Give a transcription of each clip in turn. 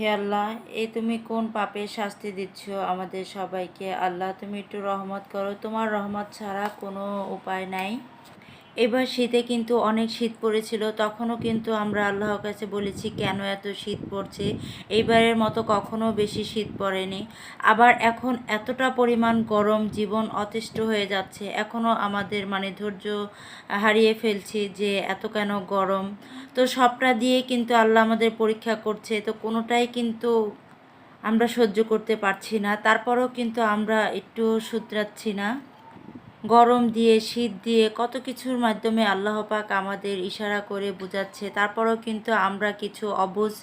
হে আল্লাহ, এই তুমি কোন পাপের শাস্তি দিচ্ছ আমাদের সবাইকে। আল্লাহ, তুমি একটু রহমত করো, তোমার রহমত ছাড়া কোনো উপায় নাই। এবার শীতে কিন্তু অনেক শীত পড়েছিল, তখনও কিন্তু আমরা আল্লাহর কাছে বলেছি কেন এত শীত পড়ছে। এইবারের মতো কখনো বেশি শীত পড়েনি। আবার এখন এতটা পরিমাণ গরম, জীবন অতিষ্ঠ হয়ে যাচ্ছে। এখনও আমাদের ধৈর্য হারিয়ে ফেলছি যে এত কেন গরম। তো সবটা দিয়ে কিন্তু আল্লাহ আমাদের পরীক্ষা করছে, তো কোনোটাই কিন্তু আমরা সহ্য করতে পারছি না। তারপরেও কিন্তু আমরা একটু শুধরাচ্ছি না। গরম দিয়ে শীত দিয়ে কত কিছুর মাধ্যমে আল্লাহ পাক আমাদের ইশারা করে বোঝাচ্ছে, তারপরেও কিন্তু আমরা কিছু অবুঝ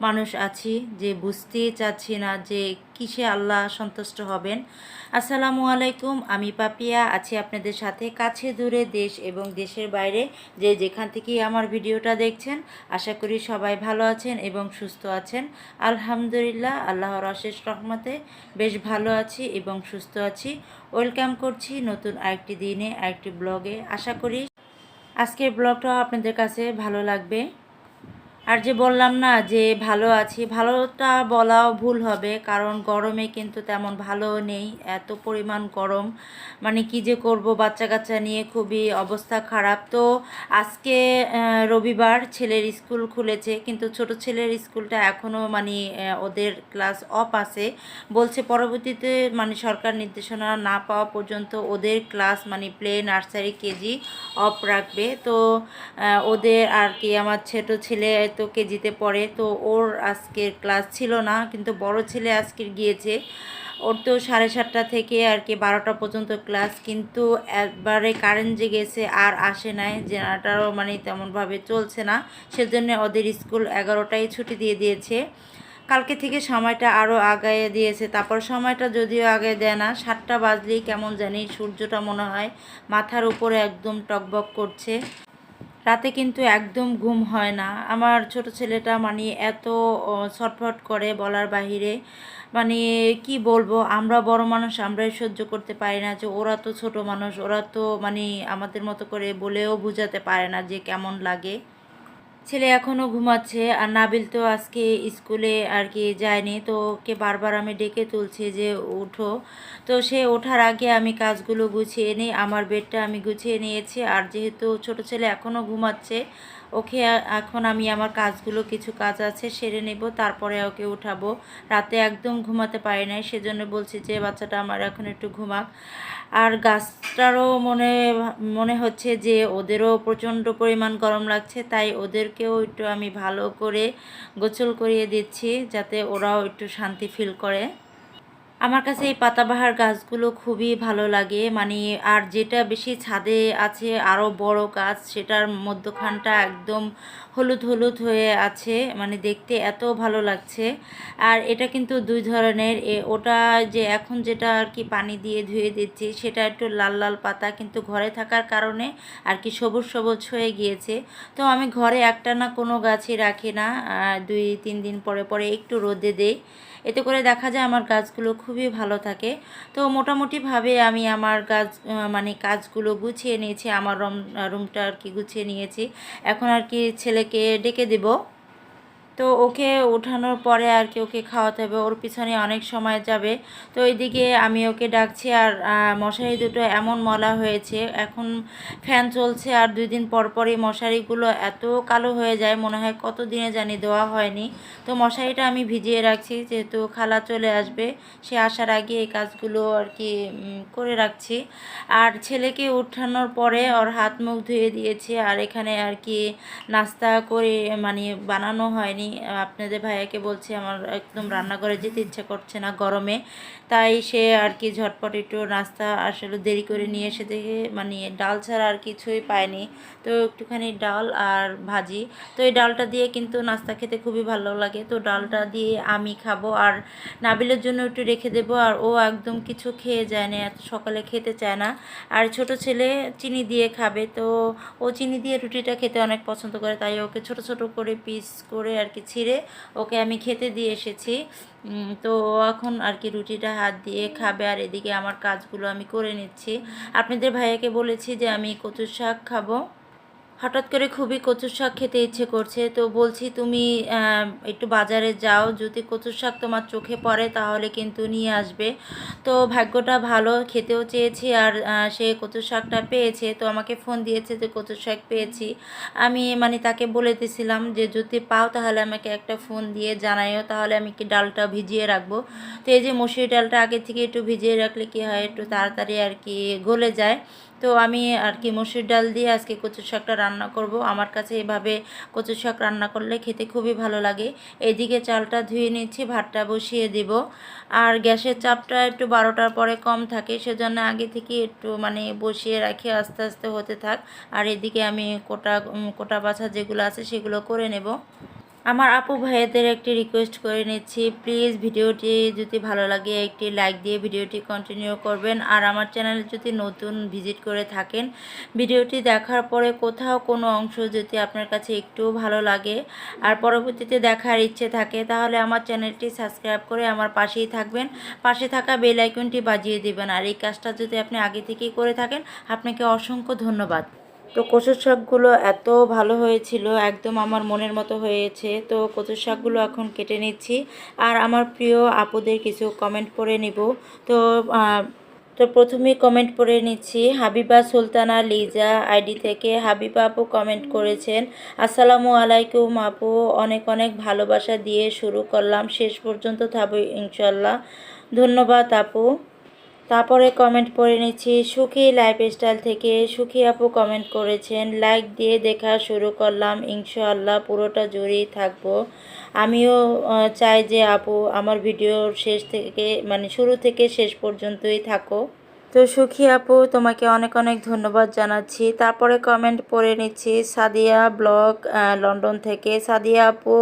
মানুষ আছি যে বুঝতেই চাচ্ছি না যে কিসে আল্লাহ সন্তুষ্ট হবেন। আসসালামু আলাইকুম, আমি পাপিয়া আছি আপনাদের সাথে, কাছে দূরে দেশ এবং দেশের বাইরে যে যেখান থেকেই আমার ভিডিওটা দেখছেন। আশা করি সবাই ভালো আছেন এবং সুস্থ আছেন। আলহামদুলিল্লাহ, আল্লাহর অশেষ রহমতে বেশ ভালো আছি এবং সুস্থ আছি। ওয়েলকাম করছি নতুন আরেকটি দিনে, আরেকটি ব্লগে। আশা করি আজকের ব্লগটা আপনাদের কাছে ভালো লাগবে। আর যে বললাম না যে ভালো আছি, ভালোটা বলাও ভুল হবে, কারণ গরমে কিন্তু তেমন ভালো নেই। এত পরিমাণ গরম, কি যে করব, বাচ্চা কাচ্চা নিয়ে খুবই অবস্থা খারাপ। তো আজকে রবিবার, ছেলের স্কুল খুলেছে, কিন্তু ছোট ছেলের স্কুলটা এখনও ওদের ক্লাস অফ আছে। বলছে পরবর্তীতে সরকার নির্দেশনা না পাওয়া পর্যন্ত ওদের class play, nursery, KG of রাখবে। তো ওদের আর কি, আমার ছোট ছেলে তো কেজিতে পড়ে, তো ওর আজকের ক্লাস ছিল না, কিন্তু বড় ছেলে আজকে গিয়েছে। ওর তো 7:30 থেকে আর কি 12টা পর্যন্ত ক্লাস, কিন্তু একবারে কারেন্ট যে গেছে আর আসে নাই, জেনারেটারও তেমনভাবে চলছে না, সেজন্য ওদের স্কুল 11টায় ছুটি দিয়ে দিয়েছে। কালকে থেকে সময়টা আরও আগায় দিয়েছে, তারপর সময়টা যদিও আগে দেয় না, 7টা বাজলেই কেমন জানি সূর্যটা মনে হয় মাথার উপরে একদম টকবক করছে। রাতে কিন্তু একদম ঘুম হয় না। আমার ছোট ছেলেটা এত ছটফট করে বলার বাহিরে। মানে কি বলবো, আমরা বড় মানুষ আমরাই সহ্য করতে পারি না, যে ওরা তো ছোট মানুষ, ওরা তো আমাদের মতো করে বলেও বোঝাতে পারে না যে কেমন লাগে। ছেলে এখনও ঘুমাচ্ছে, আর নাবিল তো আজকে স্কুলে আর কি যায়নি, তো ওকে বারবার আমি ডেকে তুলছি যে উঠো। তো সে ওঠার আগে আমি কাজগুলো গুছিয়ে নিই, আমার বেডটা আমি গুছিয়ে নিয়েছি। আর যেহেতু ছোট ছেলে এখনও ঘুমাচ্ছে, ওকে এখন আমি আমার কাজগুলো, কিছু কাজ আছে সেরে নেব, তারপরে ওকে উঠাবো। রাতে একদম ঘুমাতে পারি নাই, সেজন্য বলছি যে বাচ্চাটা আমার এখন একটু ঘুমাক। আর গাছটারও মনে মনে হচ্ছে যে ওদেরও প্রচণ্ড পরিমাণ গরম লাগছে, তাই ওদেরকেও একটু আমি ভালো করে গোসল করিয়ে দিচ্ছি, যাতে ওরাও একটু শান্তি ফিল করে। আমার কাছে এই পাতাবাহার গাছগুলো খুবই ভালো লাগে। আর যেটা বেশি ছাদে আছে আরও বড় গাছ, সেটার মধ্যখানটা একদম হলুদ হলুদ হয়ে আছে, দেখতে এত ভালো লাগছে। আর এটা কিন্তু দুই ধরনের, ওটা যে এখন যেটা আর কি পানি দিয়ে ধুয়ে দিচ্ছি, সেটা একটু লাল লাল পাতা, কিন্তু ঘরে থাকার কারণে আর কি সবুজ সবুজ হয়ে গিয়েছে। তো আমি ঘরে একটা না কোনো গাছই রাখি না, 2-3 দিন পরে পরে একটু রোদে দেই, এতে করে দেখা যায় আমার গাছগুলো খুবই ভালো থাকে। তো মোটামুটিভাবে আমি আমার গাছ কাজগুলো গুছিয়ে নিয়েছি, আমার রুমটা আর কি গুছিয়ে নিয়েছি। এখন আর কি ছেলেকে ডেকে দেব। তো ওকে ওঠানোর পরে আর কি ওকে খাওয়াতে হবে, ওর পিছনে অনেক সময় যাবে। তো এইদিকে আমি ওকে ডাকছি, আর মশারি দুটো এমন মলা হয়েছে, এখন ফ্যান চলছে, আর 2 দিন পর পরই মশারিগুলো এত কালো হয়ে যায়, মনে হয় কত দিনে জানি দেওয়া হয়নি। তো মশারিটা আমি ভিজিয়ে রাখছি, যেহেতু খালা চলে আসবে, সে আসার আগে এই কাজগুলো আর কি করে রাখছি। আর ছেলেকে উঠানোর পরে ওর হাত মুখ ধুয়ে দিয়েছি, আর এখানে আর কি নাস্তা করে বানানো হয়নি। আপনাদের ভাইয়াকে বলছি আমার একদম রান্নাঘরে যেতে ইচ্ছে করছে না গরমে, তাই সে আর কি ঝটপট একটু নাস্তা আসলে দেরি করে নিয়ে এসে দেখে ডাল ছাড়া আর কিছুই পায়নি, তো একটুখানি ডাল আর ভাজি। তো এই ডালটা দিয়ে কিন্তু নাস্তা খেতে খুবই ভালো লাগে, তো ডালটা দিয়ে আমি খাবো, আর নাবিলের জন্য একটু রেখে দেবো। আর ও একদম কিছু খেয়ে যায় না, এত সকালে খেতে চায় না। আর ছোট ছেলে চিনি দিয়ে খাবে, তো ও চিনি দিয়ে রুটিটা খেতে অনেক পছন্দ করে, তাই ওকে ছোট ছোট করে পিস করে আর কি ছিঁড়ে ওকে আমি খেতে দিয়ে এসেছি। তো ও এখন আর কি রুটিটা হাত দিয়ে খাবে, আর এদিকে আমার কাজগুলো আমি করে নিচ্ছি। আপনাদের ভাইয়াকে বলেছি যে আমি কচুর শাক খাবো। হঠাৎ করে খুবই কচুর শাক খেতে ইচ্ছে করছে, তো বলছি তুমি একটু বাজারে যাও, যদি কচুর শাক তোমার চোখে পড়ে তাহলে কিন্তু নিয়ে আসবে। তো ভাগ্যটা ভালো, খেতেও চেয়েছি আর সে কচুর শাকটা পেয়েছে, তো আমাকে ফোন দিয়েছে যে কচুর শাক পেয়েছি। আমি মানে তাকে বলে দিয়েছিলাম যে যদি পাও তাহলে আমাকে একটা ফোন দিয়ে জানাইও, তাহলে আমি কি ডালটা ভিজিয়ে রাখবো। তো এই যে মসুরি ডালটা আগে থেকে একটু ভিজিয়ে রাখলে কি হয়, একটু তাড়াতাড়ি আর কি গলে যায়। তো আমি আর কি মসুর ডাল দিয়ে আজকে কচুর শাকটা রান্না করব। আমার কাছে এভাবে কচুর শাক রান্না করলে খেতে খুবই ভালো লাগে। এইদিকে চালটা ধুয়ে নিচ্ছি, ভাতটা বসিয়ে দিব। আর গ্যাসের চাপটা একটু 12টার পরে কম থাকে, সেজন্য আগে থেকে একটু মানে বসিয়ে রাখি, আস্তে আস্তে হতে থাক। আর এদিকে আমি কোটা বাছা যেগুলো আছে সেগুলো করে নেব। আমার আপু ভাইয়াদের একটি রিকোয়েস্ট করে নিচ্ছি, প্লিজ ভিডিওটি যদি ভালো লাগে একটি লাইক দিয়ে ভিডিওটি কন্টিনিউ করবেন। আর আমার চ্যানেলে যদি নতুন ভিজিট করে থাকেন, ভিডিওটি দেখার পরে কোথাও কোনো অংশ যদি আপনার কাছে একটু ভালো লাগে আর পরবর্তীতে দেখার ইচ্ছে থাকে, তাহলে আমার চ্যানেলটি সাবস্ক্রাইব করে আমার পাশেই থাকবেন, পাশে থাকা বেল আইকনটি বাজিয়ে দিবেন। আর এই কাজটা যদি আপনি আগে থেকেই করে থাকেন, আপনাকে অসংখ্য ধন্যবাদ। তো কচুর শাকগুলো এত ভালো হয়েছিল, একদম আমার মনের মতো হয়েছে। তো কচুর শাকগুলো এখন কেটে নিচ্ছি আর আমার প্রিয় আপুদের কিছু কমেন্ট পড়ে নিব। তো তো প্রথমেই কমেন্ট পড়ে নিচ্ছি, হাবিবা সুলতানা লিজা আইডি থেকে হাবিবা আপু কমেন্ট করেছেন, আসসালামু আলাইকুম আপু, অনেক অনেক ভালোবাসা দিয়ে শুরু করলাম, শেষ পর্যন্ত থাকবো ইনশাল্লাহ। ধন্যবাদ আপু। তারপরে কমেন্ট পড়ে নিচ্ছি, সুখী লাইফস্টাইল থেকে সুখী আপু কমেন্ট করেছেন, লাইক দিয়ে দেখা শুরু করলাম, ইনশাআল্লাহ পুরোটা জুড়েই থাকবো। আমিও চাই যে আপু আমার ভিডিওর শেষ থেকে মানে শুরু থেকে শেষ পর্যন্তই থাকো। তো সুখী আপু তোমাকে অনেক অনেক ধন্যবাদ জানাচ্ছি। তারপরে কমেন্ট পড়ে নিচ্ছি, সাদিয়া ব্লগ লন্ডন থেকে। সাদিয়া আপু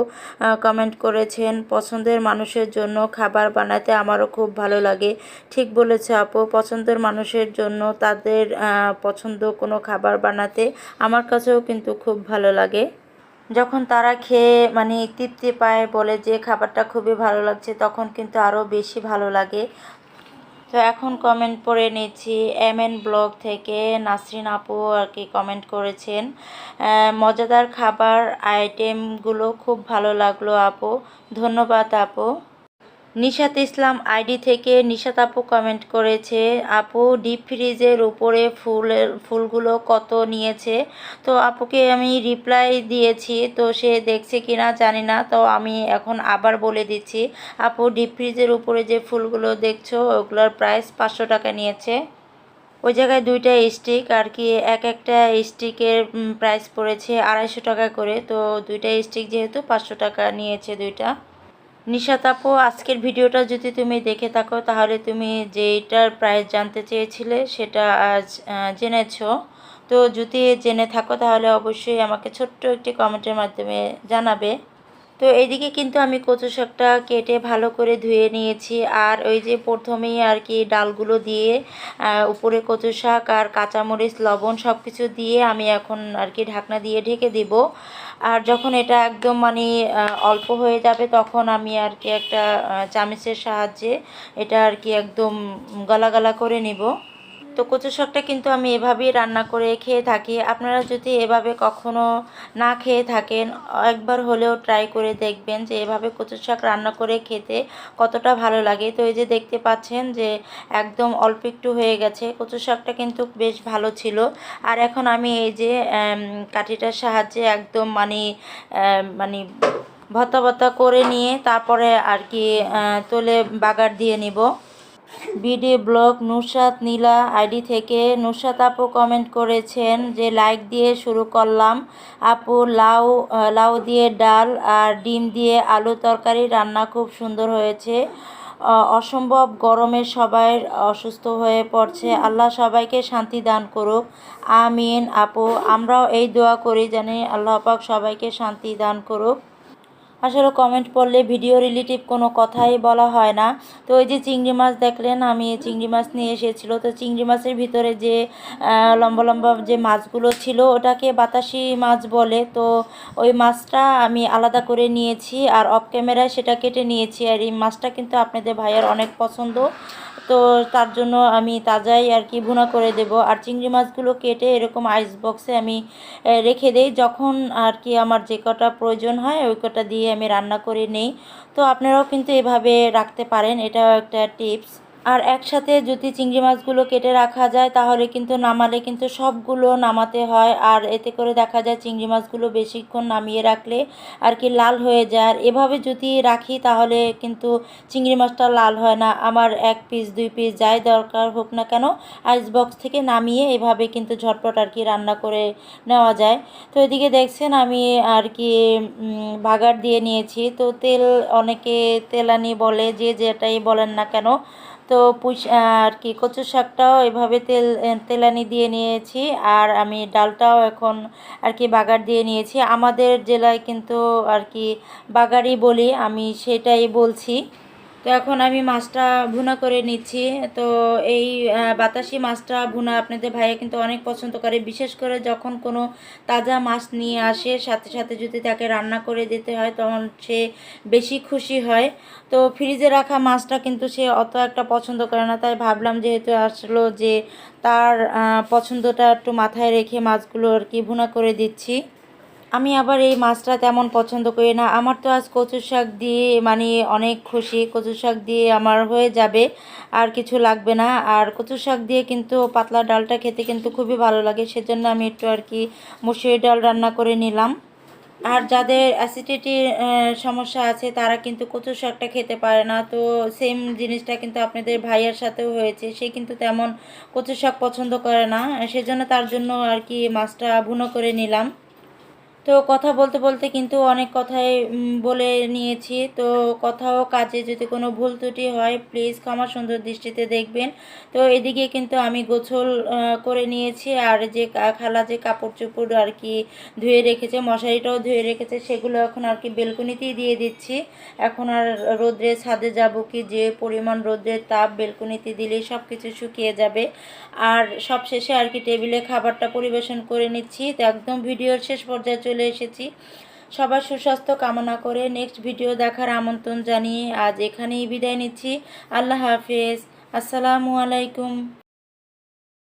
কমেন্ট করেছেন, পছন্দের মানুষের জন্য খাবার বানাতে আমারও খুব ভালো লাগে। ঠিক বলেছে আপু, পছন্দের মানুষের জন্য তাদের পছন্দ কোনো খাবার বানাতে আমার কাছেও কিন্তু খুব ভালো লাগে। যখন তারা খেয়ে মানে তৃপ্তি পায়, বলে যে খাবারটা খুবই ভালো লাগছে, তখন কিন্তু আরও বেশি ভালো লাগে। তো এখন কমেন্ট পড়ে নিচ্ছি, এমএন ব্লগ থেকে নাসরিন আপু আর কি কমেন্ট করেছেন, মজাদার খাবার আইটেমগুলো খুব ভালো লাগলো আপু, ধন্যবাদ আপু। নিশাত ইসলাম আইডি থেকে নিশাত আপু কমেন্ট করেছে, আপু ডিপ ফ্রিজের উপরে ফুলগুলো কত নিয়েছে। তো আপুকে আমি রিপ্লাই দিয়েছি, তো সে দেখছে কিনা জানি না, তো আমি এখন আবার বলে দিচ্ছি, আপু ডিপ ফ্রিজের উপরে যে ফুলগুলো দেখছো ওগুলোর প্রাইস 500 টাকা নিয়েছে। ওই জায়গায় দুইটা স্টিক আর কি, একটা স্টিকের প্রাইস পড়েছে 250 টাকা করে, তো দুইটা স্টিক যেহেতু 500 টাকা নিয়েছে দুইটা। নিশাত আপু, আজকের ভিডিওটা যদি তুমি দেখে থাকো তাহলে তুমি যেটার প্রাইস জানতে চেয়েছিলে সেটা আজ জেনেছো। তো যদি জেনে থাকো তাহলে অবশ্যই আমাকে ছোট্ট একটি কমেন্টের মাধ্যমে জানাবে। তো এইদিকে কিন্তু আমি কচু শাকটা কেটে ভালো করে ধুয়ে নিয়েছি, আর ওই যে প্রথমেই আর কি ডালগুলো দিয়ে উপরে কচু শাক আর কাঁচামরিচ লবণ সব কিছু দিয়ে আমি এখন আর কি ঢাকনা দিয়ে ঢেকে দিব। আর যখন এটা একদম মানে অল্প হয়ে যাবে, তখন আমি আর কি একটা চামচের সাহায্যে এটা আর কি একদম গলা গলা করে নিব। তো কচু শাকটা কিন্তু আমি এভাবেই রান্না করে খেয়ে থাকি। আপনারা যদি এভাবে কখনো না খেয়ে থাকেন, একবার হলেও ট্রাই করে দেখবেন যে এভাবে কচু শাক রান্না করে খেতে কতটা ভালো লাগে। তো এই যে দেখতে পাচ্ছেন যে একদম অল্প একটু হয়ে গেছে, কচু শাকটা কিন্তু বেশ ভালো ছিল। আর এখন আমি এই যে কাঠিটার সাহায্যে একদম মানে ভর্তা ভর্তা করে নিয়ে তারপরে আর কি তোলে বাগার দিয়ে নিব। বিডি ব্লগ নুসরাত নীলা আইডি থেকে নুসরাত আপু কমেন্ট করেছেন যে লাইক দিয়ে শুরু করলাম আপু, লাউ দিয়ে ডাল আর ডিম দিয়ে আলু তরকারি রান্না খুব সুন্দর হয়েছে। অসম্ভব গরমে সবাই অসুস্থ হয়ে পড়ছে, আল্লাহ সবাইকে শান্তি দান করুক, আমিন আপু। আমরাও এই দোয়া করি জানি আল্লাহ পাক সবাইকে শান্তি দান করুক। আসলে কমেন্ট পড়লে ভিডিও রিলেটিভ কোনো কথাই বলা হয় না। তো ওই যে চিংড়ি মাছ দেখলেন, আমি চিংড়ি মাছ নিয়ে এসেছিলো, তো চিংড়ি মাছের ভিতরে যে লম্বা লম্বা যে মাছগুলো ছিল ওটাকে বাতাসি মাছ বলে, তো ওই মাছটা আমি আলাদা করে নিয়েছি আর অফ ক্যামেরায় সেটা কেটে নিয়েছি। আর এই মাছটা কিন্তু আপনাদের ভাইয়ের অনেক পছন্দ, তো তার জন্য আমি তাজাই আর কি ভুনা করে দেব। আর চিংড়ি মাছগুলো কেটে এরকম আইস বক্সে আমি রেখে দেই, যখন আর কি আমার যে কটা প্রয়োজন হয় ওই কটা দিয়ে আমি রান্না করে নেই। তো আপনারাও কিন্তু এভাবে রাখতে পারেন, এটাও একটা টিপস। আর একসাথে যদি চিংড়ি মাছগুলো কেটে রাখা যায় তাহলে কিন্তু নামালে কিন্তু সবগুলো নামাতে হয়, আর এতে করে দেখা যায় চিংড়ি মাছগুলো বেশিক্ষণ নামিয়ে রাখলে আর কি লাল হয়ে যায়। আর এভাবে যদি রাখি তাহলে কিন্তু চিংড়ি মাছটা লাল হয় না। আমার 1 পিস 2 পিস যাই দরকার হোক না কেন আইস বক্স থেকে নামিয়ে এভাবে কিন্তু ঝটপট আর কি রান্না করে নেওয়া যায়। তো এদিকে দেখছেন আমি আর কি বাগার দিয়ে নিয়েছি। তো তেল, অনেকে তেলানি বলে, যে যেটাই বলেন না কেন। তো আর কি কচু শাকটাও এভাবে তেলানি দিয়ে নিয়েছি, আর আমি ডালটাও এখন আর কি বাগার দিয়ে নিয়েছি। আমাদের জেলায় কিন্তু আর কি বাগারই বলি, আমি সেটাই বলছি। তো এখন আমি মাছটা ভুনা করে নিচ্ছি। তো এই বাতাসি মাছটা ভুনা আপনাদের ভাইয়া কিন্তু অনেক পছন্দ করে, বিশেষ করে যখন কোনো তাজা মাছ নিয়ে আসে সাথে সাথে যদি তাকে রান্না করে দিতে হয় তখন সে বেশি খুশি হয়। তো ফ্রিজে রাখা মাছটা কিন্তু সে অত একটা পছন্দ করে না, তাই ভাবলাম যেহেতু আসলো যে তার পছন্দটা একটু মাথায় রেখে মাছগুলো আর কি ভুনা করে দিচ্ছি। আমি আবার এই মাছটা তেমন পছন্দ করি না। আমার তো আজ কচু শাক দিয়ে মানে অনেক খুশি, কচু শাক দিয়ে আমার হয়ে যাবে, আর কিছু লাগবে না। আর কচু শাক দিয়ে কিন্তু পাতলা ডালটা খেতে কিন্তু খুবই ভালো লাগে, সেজন্য আমি একটু আর কি মসুরি ডাল রান্না করে নিলাম। আর যাদের অ্যাসিডিটির সমস্যা আছে তারা কিন্তু কচু শাকটা খেতে পারে না। তো সেম জিনিসটা কিন্তু আপনাদের ভাইয়ের সাথেও হয়েছে, সে কিন্তু তেমন কচু শাক পছন্দ করে না, সেজন্য তার জন্য আর কি মাছটা ভুনো করে নিলাম। তো কথা বলতে বলতে কিন্তু অনেক কথাই বলে নিয়েছি। তো কথা ও কাজে যদি কোনো ভুল ত্রুটি হয় প্লিজ ক্ষমা সুন্দর দৃষ্টিতে দেখবেন। তো এদিকে কিন্তু আমি গোসল করে নিয়েছি, আর যে খালা যে কাপড় চোপড় আর কি ধুয়ে রেখেছে, মশারিটাও ধুয়ে রেখেছে, সেগুলো এখন আর কি বেলকনিতেই দিয়ে দিচ্ছি। এখন আর রোদ্রে ছাদে যাব কি, যে পরিমাণ রোদ্রের তাপ, বেলকনিতে দিলেই সব কিছু শুকিয়ে যাবে। আর সব শেষে আর কি টেবিলে খাবারটা পরিবেশন করে নিচ্ছি। তো একদম ভিডিওর শেষ পর্যায়ে চলে এসেছি। সবার সুস্বাস্থ্য কামনা করে নেক্সট ভিডিও দেখার আমন্ত্রণ জানিয়ে আজ এখানেই বিদায় নিচ্ছি। আল্লাহ হাফেজ, আসসালামু আলাইকুম।